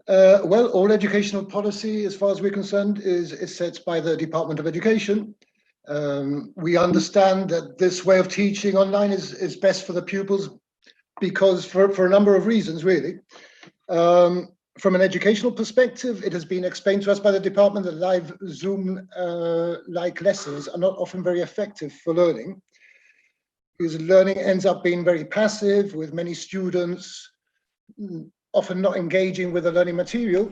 Well, all educational policy, as far as we're concerned, is set by the Department of Education. We understand that this way of teaching online is best for the pupils because for a number of reasons, really. From an educational perspective, it has been explained to us by the department that live Zoom-like lessons are not often very effective for learning, because learning ends up being very passive, with many students often not engaging with the learning material.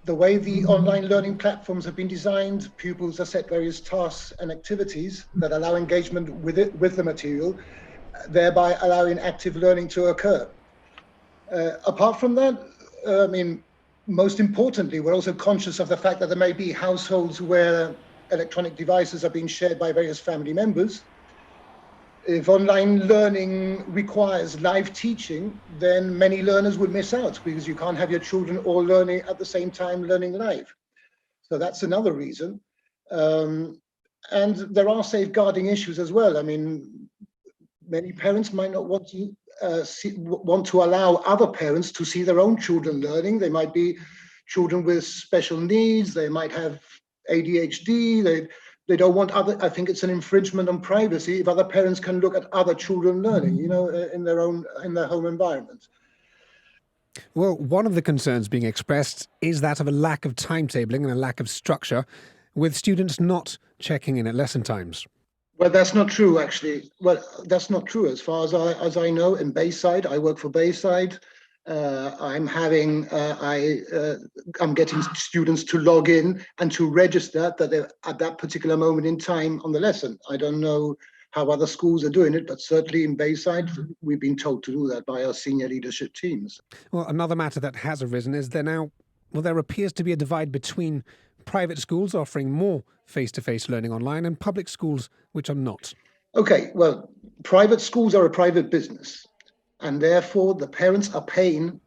The way the online learning platforms have been designed, pupils are set various tasks and activities that allow engagement with the material, thereby allowing active learning to occur. Apart from that, I mean, most importantly, we're also conscious of the fact that there may be households where electronic devices are being shared by various family members. If online learning requires live teaching, then many learners would miss out because you can't have your children all learning at the same time, learning live. So that's another reason. And there are safeguarding issues as well. I mean, many parents might not want to allow other parents to see their own children learning. They might be children with special needs. They might have ADHD. They don't want I think it's an infringement on privacy if other parents can look at other children learning, in their home environment. Well, one of the concerns being expressed is that of a lack of timetabling and a lack of structure, with students not checking in at lesson times. Well, that's not true, actually. Well, that's not true. As far as I know, in Bayside, I work for Bayside. I'm getting students to log in and to register that they're at that particular moment in time on the lesson. I don't know how other schools are doing it, but certainly in Bayside, we've been told to do that by our senior leadership teams. Well, another matter that has arisen is there appears to be a divide between private schools offering more face-to-face learning online and public schools which are not. Okay, well, private schools are a private business, and therefore the parents are paying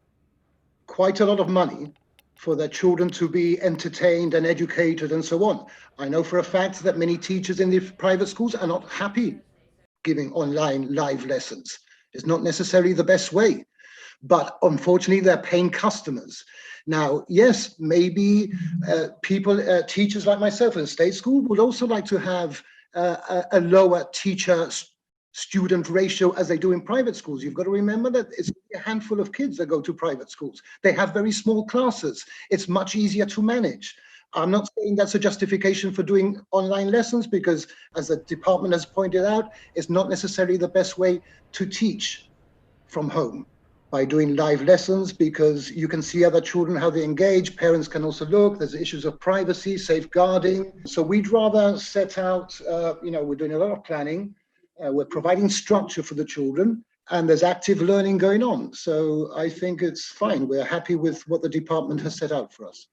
quite a lot of money for their children to be entertained and educated and so on. I know for a fact that many teachers in the private schools are not happy giving online live lessons. It's not necessarily the best way, but unfortunately they're paying customers. Now, yes, maybe teachers like myself in state school would also like to have a lower teacher-student ratio as they do in private schools. You've got to remember that it's a handful of kids that go to private schools. They have very small classes. It's much easier to manage. I'm not saying that's a justification for doing online lessons because, as the department has pointed out, it's not necessarily the best way to teach from home by doing live lessons, because you can see other children, how they engage. Parents can also look. There's issues of privacy, safeguarding. So we'd rather set out, we're doing a lot of planning. We're providing structure for the children, and there's active learning going on. So I think it's fine. We're happy with what the department has set out for us.